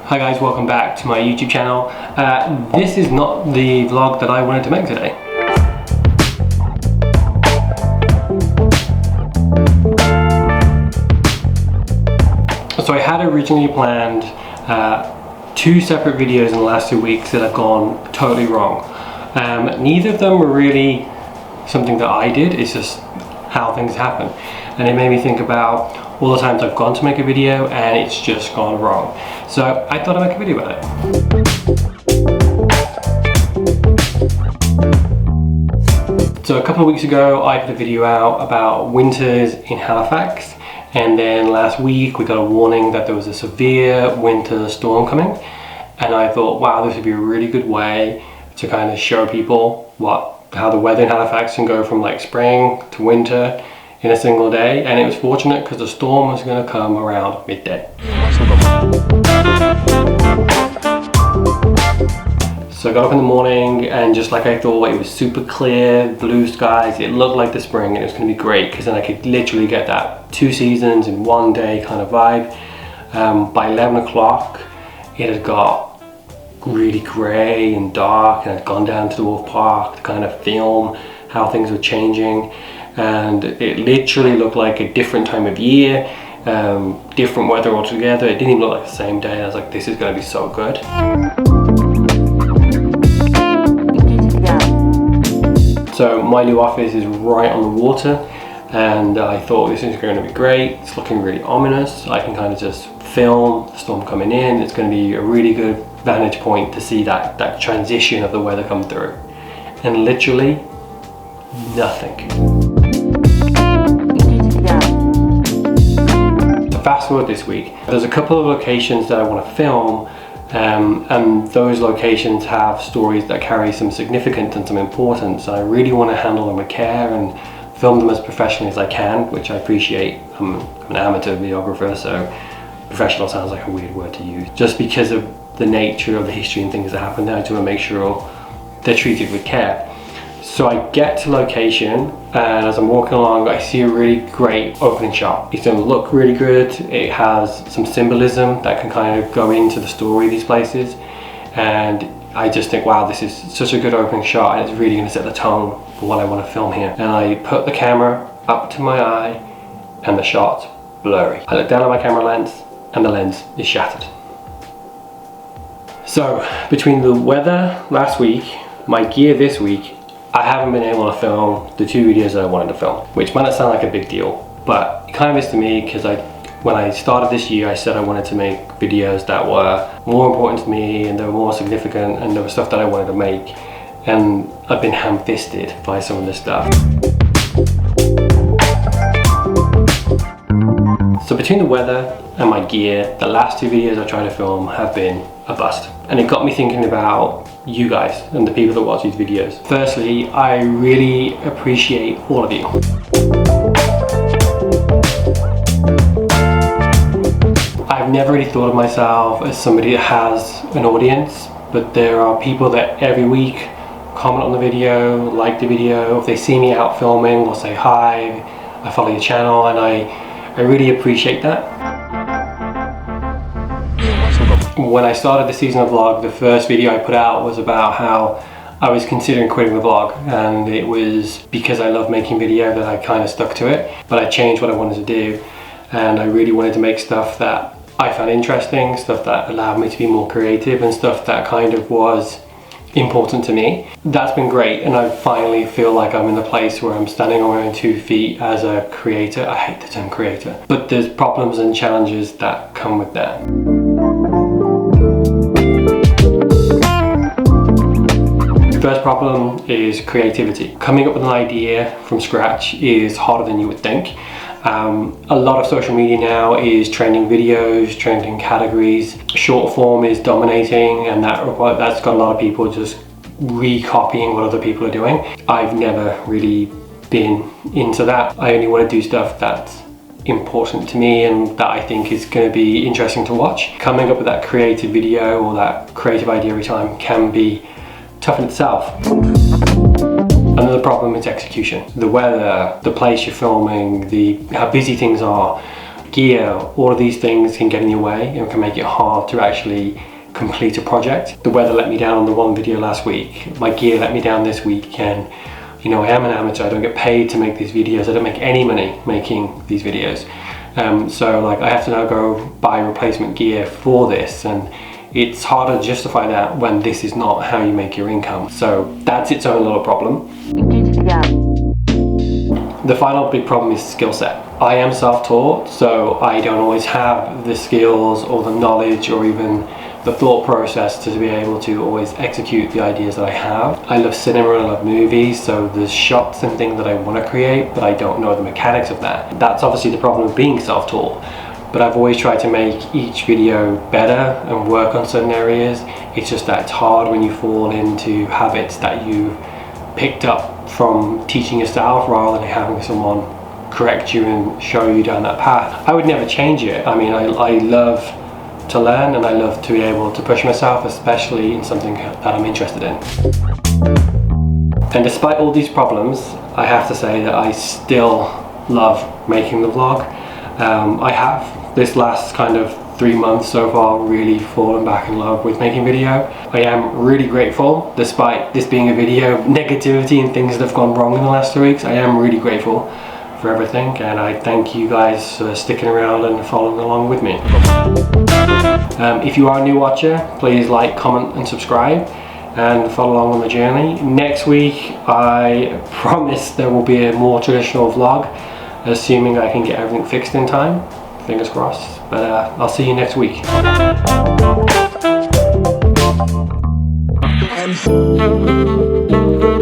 Hi guys, welcome back to my YouTube channel. This is not the vlog that I wanted to make today. So I had originally planned two separate videos in the last 2 weeks that have gone totally wrong. Neither of them were really something that I did, it's just how things happen. And it made me think about all the times I've gone to make a video and it's just gone wrong. So I thought I'd make a video about it. So a couple of weeks ago I put a video out about winters in Halifax, and then last week we got a warning that there was a severe winter storm coming, and I thought, wow, this would be a really good way to kind of show people how the weather in Halifax can go from like spring to winter in a single day. And it was fortunate because the storm was going to come around midday. So I got up in the morning and just like I thought, it was super clear, blue skies, it looked like the spring, and it was going to be great because then I could literally get that 2 seasons in one day kind of vibe. By 11 o'clock it had got really grey and dark, and I'd gone down to the Wolf Park to kind of film how things were changing, and it literally looked like a different time of year, different weather altogether. It didn't even look like the same day. I was like, this is going to be so good. So my new office is right on the water, and I thought this is going to be great. It's looking really ominous. I can kind of just film the storm coming in. It's going to be a really good vantage point to see that transition of the weather come through. And literally nothing. So fast forward this week, there's a couple of locations that I want to film, and those locations have stories that carry some significance and some importance. I really want to handle them with care and film them as professionally as I can, which I appreciate. I'm an amateur videographer, so professional sounds like a weird word to use. Just because of the nature of the history and things that happen there, I just want to make sure they're treated with care. So I get to location, and as I'm walking along I see a really great opening shot. It's going to look really good. It has some symbolism that can kind of go into the story of these places, and I just think, wow, this is such a good opening shot, and it's really going to set the tone for what I want to film here. And I put the camera up to my eye and the shot's blurry. I look down at my camera lens and the lens is shattered. So between the weather last week, my gear this week, I haven't been able to film the 2 videos that I wanted to film, which might not sound like a big deal, but it kind of is to me, because when I started this year I said I wanted to make videos that were more important to me and they were more significant, and there was stuff that I wanted to make, and I've been ham-fisted by some of this stuff. So between the weather and my gear, the last 2 videos I tried to film have been a bust. And it got me thinking about you guys and the people that watch these videos. Firstly, I really appreciate all of you. I've never really thought of myself as somebody that has an audience, but there are people that every week comment on the video, like the video. If they see me out filming, they'll say hi, I follow your channel, and I really appreciate that. When I started the seasonal vlog, the first video I put out was about how I was considering quitting the vlog, and it was because I love making video that I kind of stuck to it, but I changed what I wanted to do, and I really wanted to make stuff that I found interesting, stuff that allowed me to be more creative, and stuff that kind of was important to me. That's been great, and I finally feel like I'm in the place where I'm standing on my own 2 feet as a creator. I hate the term creator, but there's problems and challenges that come with that. The first problem is creativity. Coming up with an idea from scratch is harder than you would think. A lot of social media now is trending videos, trending categories. Short form is dominating, and that's got a lot of people just recopying what other people are doing. I've never really been into that. I only want to do stuff that's important to me and that I think is going to be interesting to watch. Coming up with that creative video or that creative idea every time can be tough in itself. Another problem is execution. The weather, the place you're filming, how busy things are. gear, all of these things can get in your way and can make it hard to actually complete a project. The weather let me down on the one video last week. My gear let me down this week, and you know, I am an amateur. I don't get paid to make these videos. I don't make any money making these videos. So like I have to now go buy replacement gear for this, and it's harder to justify that when this is not how you make your income. So that's its own little problem. The final big problem is skill set. I am self-taught, so I don't always have the skills or the knowledge or even the thought process to be able to always execute the ideas that I have. I love cinema and I love movies, so there's shots and things that I want to create, but I don't know the mechanics of that. That's obviously the problem of being self-taught. But I've always tried to make each video better and work on certain areas. It's just that it's hard when you fall into habits that you picked up from teaching yourself rather than having someone correct you and show you down that path. I would never change it. I mean, I love to learn and I love to be able to push myself, especially in something that I'm interested in. And despite all these problems, I have to say that I still love making the vlog. I have this last kind of 3 months so far really fallen back in love with making video. I am really grateful, despite this being a video of negativity and things that have gone wrong in the last 2 weeks. I am really grateful for everything, and I thank you guys for sticking around and following along with me. If you are a new watcher, please like, comment and subscribe and follow along on the journey. Next week I promise there will be a more traditional vlog, assuming I can get everything fixed in time. Fingers crossed. But I'll see you next week. And